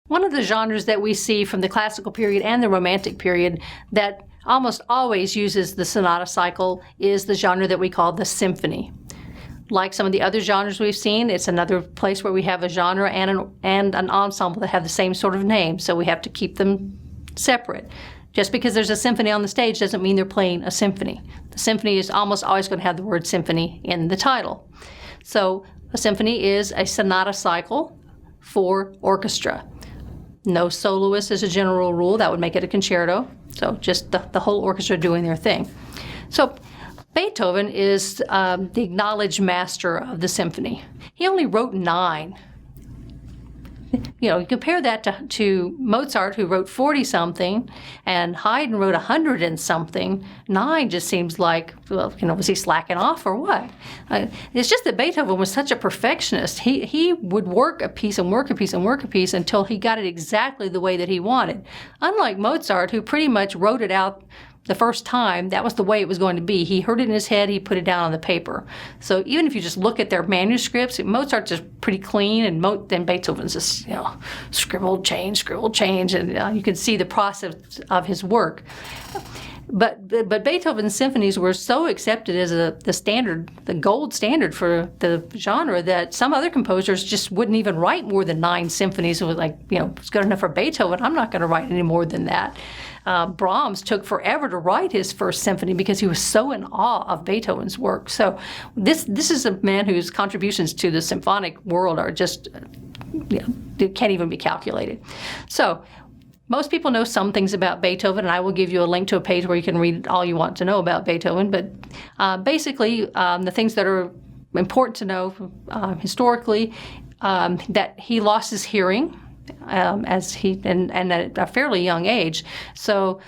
One of the genres that we see from the classical period and the Romantic period that almost always uses the sonata cycle is the genre that we call the symphony. Like some of the other genres we've seen, it's another place where we have a genre and an ensemble that have the same sort of name, so we have to keep them separate. Just because there's a symphony on the stage doesn't mean they're playing a symphony. The symphony is almost always going to have the word symphony in the title. So a symphony is a sonata cycle for orchestra. No soloist as a general rule. That would make it a concerto. So just the whole orchestra doing their thing. So Beethoven is the acknowledged master of the symphony. He only wrote 9. You compare that to Mozart, who wrote 40-something, and Haydn wrote 100 and something. 9 just seems like, well, was he slacking off or what? It's just that Beethoven was such a perfectionist. He would work a piece and work a piece and work a piece until he got it exactly the way that he wanted. Unlike Mozart, who pretty much wrote it out the first time, that was the way it was going to be. He heard it in his head, he put it down on the paper. So even if you just look at their manuscripts, Mozart's just pretty clean, and then Beethoven's just, scribbled, change, and you can see the process of his work. But Beethoven's symphonies were so accepted as the standard, the gold standard for the genre, that some other composers just wouldn't even write more than 9 symphonies. It was like, it's good enough for Beethoven. I'm not going to write any more than that. Brahms took forever to write his first symphony because he was so in awe of Beethoven's work. So this is a man whose contributions to the symphonic world are just, can't even be calculated. So most people know some things about Beethoven, and I will give you a link to a page where you can read all you want to know about Beethoven. But basically, the things that are important to know historically, that he lost his hearing and at a fairly young age. So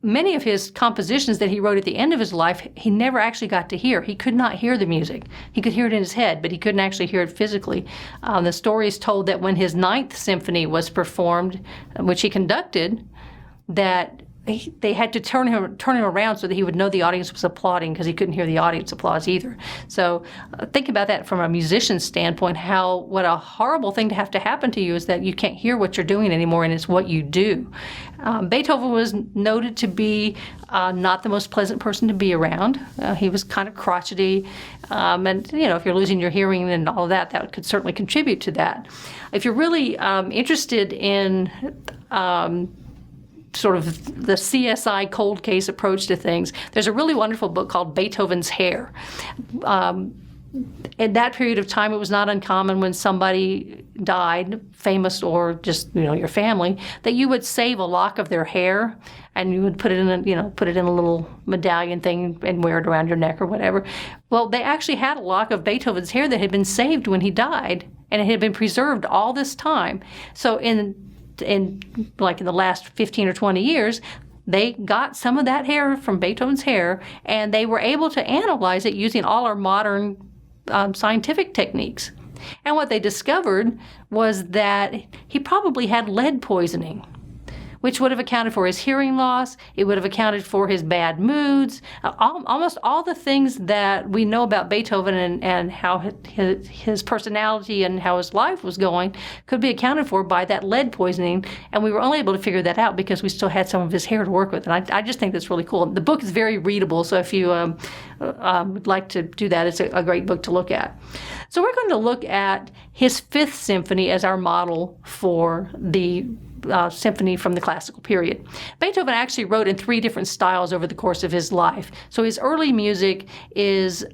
many of his compositions that he wrote at the end of his life, he never actually got to hear. He could not hear the music. He could hear it in his head, but he couldn't actually hear it physically. The story is told that when his 9th symphony was performed, which he conducted, that they had to turn him around so that he would know the audience was applauding, because he couldn't hear the audience applause either. So think about that from a musician's standpoint, what a horrible thing to have to happen to you is that you can't hear what you're doing anymore, and it's what you do. Beethoven was noted to be not the most pleasant person to be around. He was kind of crotchety, and if you're losing your hearing and all of that, that could certainly contribute to that. If you're really interested in sort of the CSI cold case approach to things, there's a really wonderful book called Beethoven's Hair. In that period of time, it was not uncommon when somebody died, famous or just your family, that you would save a lock of their hair and you would put it in a little medallion thing and wear it around your neck or whatever. Well, they actually had a lock of Beethoven's hair that had been saved when he died, and it had been preserved all this time. So in the last 15 or 20 years, they got some of that hair from Beethoven's hair, and they were able to analyze it using all our modern scientific techniques. And what they discovered was that he probably had lead poisoning, which would have accounted for his hearing loss. It would have accounted for his bad moods. Almost all the things that we know about Beethoven and how his personality and how his life was going could be accounted for by that lead poisoning. And we were only able to figure that out because we still had some of his hair to work with. And I just think that's really cool. The book is very readable, so if you would like to do that, it's a great book to look at. So we're going to look at his 5th symphony as our model for the symphony from the classical period. Beethoven actually wrote in 3 different styles over the course of his life. So his early music is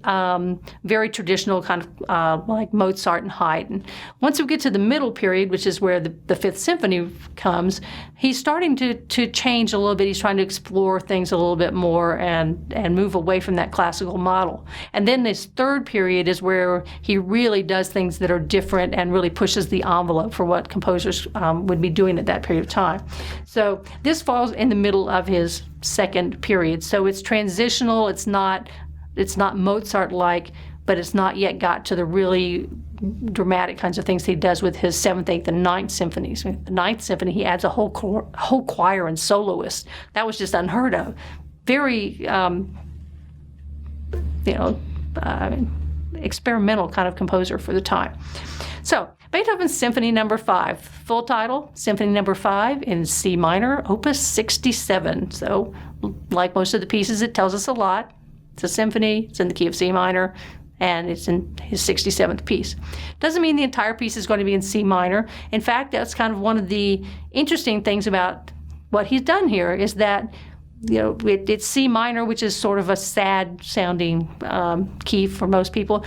very traditional, kind of like Mozart and Haydn. Once we get to the middle period, which is where the 5th symphony comes, he's starting to change a little bit. He's trying to explore things a little bit more and move away from that classical model. And then this 3rd period is where he really does things that are different and really pushes the envelope for what composers would be doing at that period of time. So this falls in the middle of his 2nd period. So it's transitional. It's not Mozart-like, but it's not yet got to the really dramatic kinds of things he does with his 7th, 8th, and 9th symphonies. The 9th symphony, he adds a whole choir and soloist. That was just unheard of. Very, experimental kind of composer for the time. So Beethoven's Symphony Number 5, full title, Symphony Number 5 in C minor, Opus 67. So, like most of the pieces, it tells us a lot. It's a symphony, it's in the key of C minor, and it's in his 67th piece. Doesn't mean the entire piece is going to be in C minor. In fact, that's kind of one of the interesting things about what he's done here is that it's C minor, which is sort of a sad-sounding key for most people.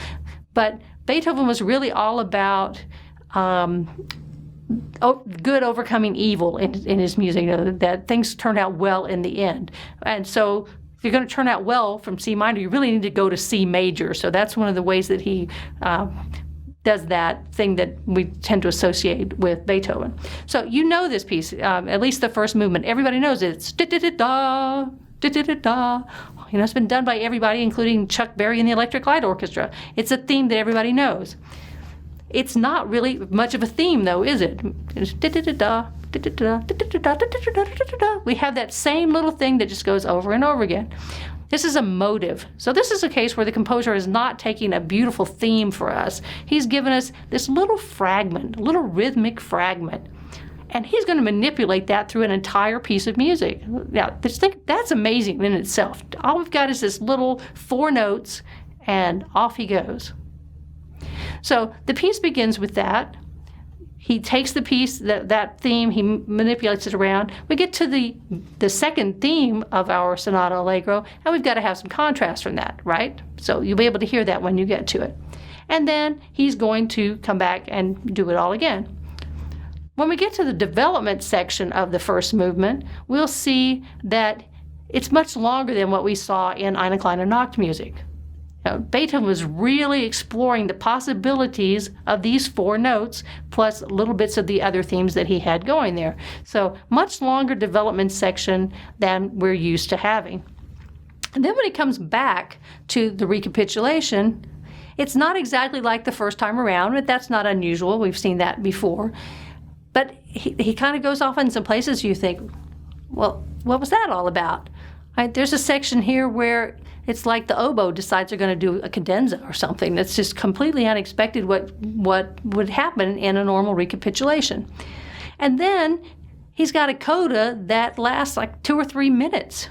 But Beethoven was really all about good overcoming evil in his music, that things turned out well in the end. And so if you're going to turn out well from C minor, you really need to go to C major. So that's one of the ways that he does that thing that we tend to associate with Beethoven. So you know this piece, at least the first movement. Everybody knows it. It's da-da-da-da, da-da-da-da. It's been done by everybody, including Chuck Berry and the Electric Light Orchestra. It's a theme that everybody knows. It's not really much of a theme, though, is it? It's da-da-da-da, da-da-da-da, da-da-da-da, da-da-da-da-da. We have that same little thing that just goes over and over again. This is a motive. So this is a case where the composer is not taking a beautiful theme for us. He's given us this little fragment, a little rhythmic fragment. And he's going to manipulate that through an entire piece of music. Now, that's amazing in itself. All we've got is this little 4 notes, and off he goes. So the piece begins with that. He takes the piece, that theme, he manipulates it around. We get to the second theme of our sonata allegro, and we've got to have some contrast from that, right? So you'll be able to hear that when you get to it. And then he's going to come back and do it all again. When we get to the development section of the first movement, we'll see that it's much longer than what we saw in Eine kleine Nacht music. Beethoven was really exploring the possibilities of these 4 notes plus little bits of the other themes that he had going there. So much longer development section than we're used to having. And then when he comes back to the recapitulation, it's not exactly like the first time around, but that's not unusual. We've seen that before. But he kind of goes off in some places you think, well, what was that all about? There's a section here where it's like the oboe decides they're going to do a cadenza or something. That's just completely unexpected what would happen in a normal recapitulation. And then he's got a coda that lasts like 2 or 3 minutes.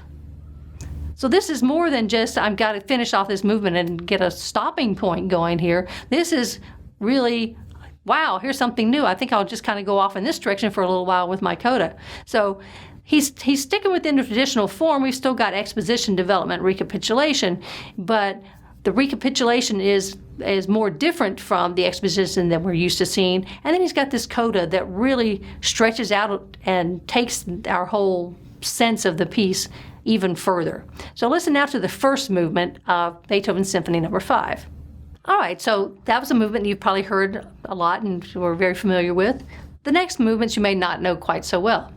So this is more than just, I've got to finish off this movement and get a stopping point going here. This is really, wow, here's something new. I think I'll just kind of go off in this direction for a little while with my coda. So he's sticking within the traditional form. We've still got exposition, development, recapitulation, but the recapitulation is more different from the exposition that we're used to seeing. And then he's got this coda that really stretches out and takes our whole sense of the piece even further. So listen now to the first movement of Beethoven's Symphony Number 5. All right, so that was a movement you've probably heard a lot and were very familiar with. The next movements you may not know quite so well.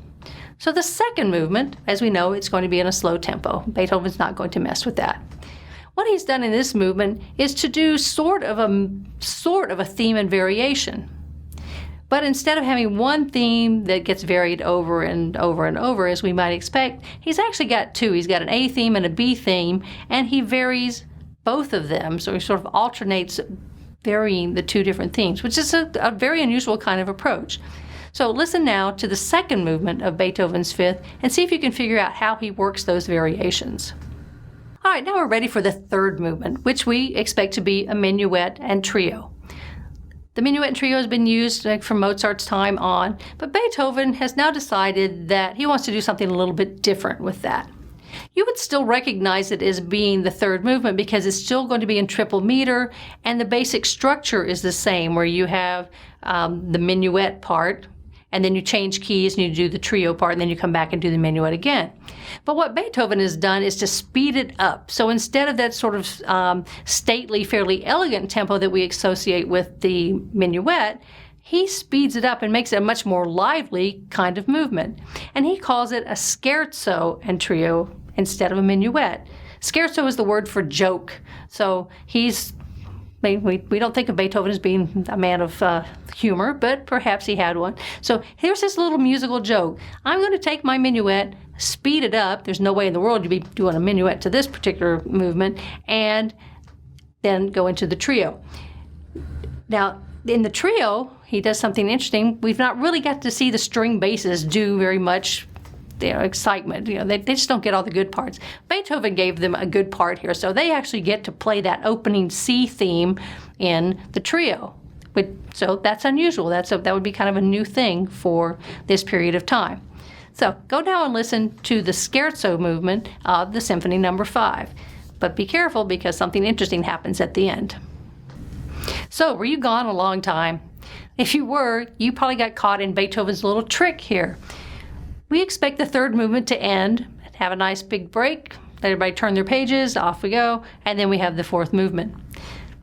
So the second movement, as we know, it's going to be in a slow tempo. Beethoven's not going to mess with that. What he's done in this movement is to do sort of a theme and variation. But instead of having one theme that gets varied over and over and over, as we might expect, he's actually got 2. He's got an A theme and a B theme, and he varies both of them. So he sort of alternates varying the 2 different themes, which is a very unusual kind of approach. So listen now to the second movement of Beethoven's 5th and see if you can figure out how he works those variations. All right, now we're ready for the third movement, which we expect to be a minuet and trio. The minuet and trio has been used from Mozart's time on, but Beethoven has now decided that he wants to do something a little bit different with that. You would still recognize it as being the third movement because it's still going to be in triple meter, and the basic structure is the same, where you have the minuet part, and then you change keys and you do the trio part, and then you come back and do the minuet again. But what Beethoven has done is to speed it up. So instead of that sort of stately, fairly elegant tempo that we associate with the minuet, he speeds it up and makes it a much more lively kind of movement. And he calls it a scherzo and trio instead of a minuet. Scherzo is the word for joke. So we don't think of Beethoven as being a man of humor, but perhaps he had one. So here's this little musical joke. I'm going to take my minuet, speed it up. There's no way in the world you'd be doing a minuet to this particular movement, and then go into the trio. Now, in the trio, he does something interesting. We've not really got to see the string basses do very much excitement. They just don't get all the good parts. Beethoven gave them a good part here, so they actually get to play that opening C theme in the trio. So that's unusual. That would be kind of a new thing for this period of time. So go now and listen to the scherzo movement of the Symphony No. 5. But be careful because something interesting happens at the end. So, were you gone a long time? If you were, you probably got caught in Beethoven's little trick here. We expect the third movement to end, have a nice big break, let everybody turn their pages, off we go, and then we have the fourth movement.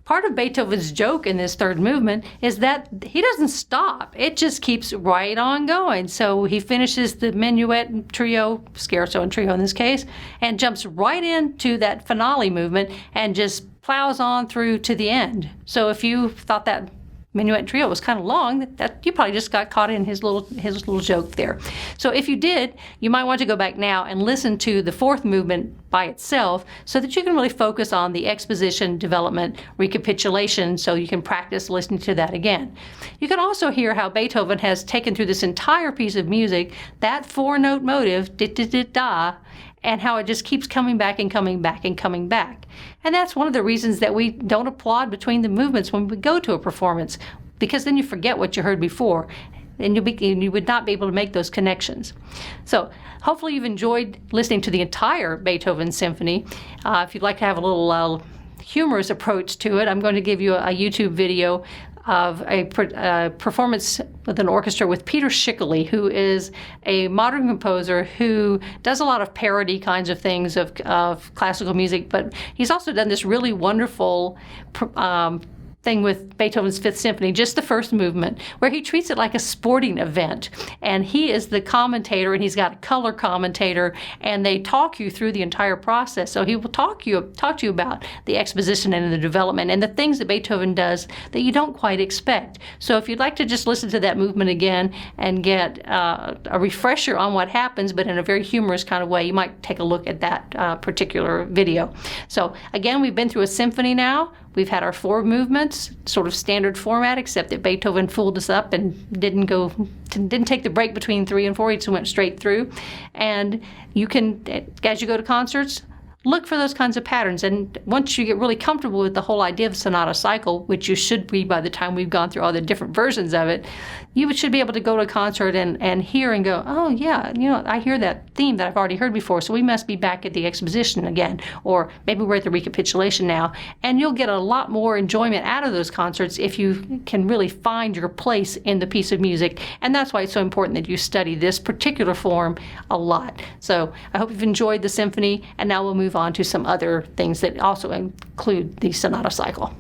Part of Beethoven's joke in this third movement is that he doesn't stop. It just keeps right on going. So he finishes the minuet and trio, scherzo and trio in this case, and jumps right into that finale movement and just plows on through to the end. So if you thought that minuet and trio was kind of long, that you probably just got caught in his little joke there. So if you did, you might want to go back now and listen to the fourth movement by itself so that you can really focus on the exposition, development, recapitulation, so you can practice listening to that again. You can also hear how Beethoven has taken through this entire piece of music that four-note motive, da-da-da-da, and how it just keeps coming back and coming back and coming back. And that's one of the reasons that we don't applaud between the movements when we go to a performance, because then you forget what you heard before, and you would not be able to make those connections. So hopefully you've enjoyed listening to the entire Beethoven Symphony. If you'd like to have a little humorous approach to it, I'm going to give you a YouTube video of a performance with an orchestra with Peter Schickele, who is a modern composer who does a lot of parody kinds of things of classical music, but he's also done this really wonderful thing with Beethoven's Fifth Symphony, just the first movement, where he treats it like a sporting event. And he is the commentator, and he's got a color commentator, and they talk you through the entire process. So he will talk to you about the exposition and the development and the things that Beethoven does that you don't quite expect. So if you'd like to just listen to that movement again and get a refresher on what happens, but in a very humorous kind of way, you might take a look at that particular video. So again, we've been through a symphony now. We've had our four movements, sort of standard format, except that Beethoven fooled us up and didn't take the break between 3 and 4. He just went straight through. And you can, as you go to concerts, look for those kinds of patterns. And once you get really comfortable with the whole idea of sonata cycle, which you should be by the time we've gone through all the different versions of it, you should be able to go to a concert and hear and go, oh yeah, I hear that theme that I've already heard before, so we must be back at the exposition again, or maybe we're at the recapitulation now. And you'll get a lot more enjoyment out of those concerts if you can really find your place in the piece of music. And that's why it's so important that you study this particular form a lot. So I hope you've enjoyed the symphony, and now we'll move on to some other things that also include the sonata cycle.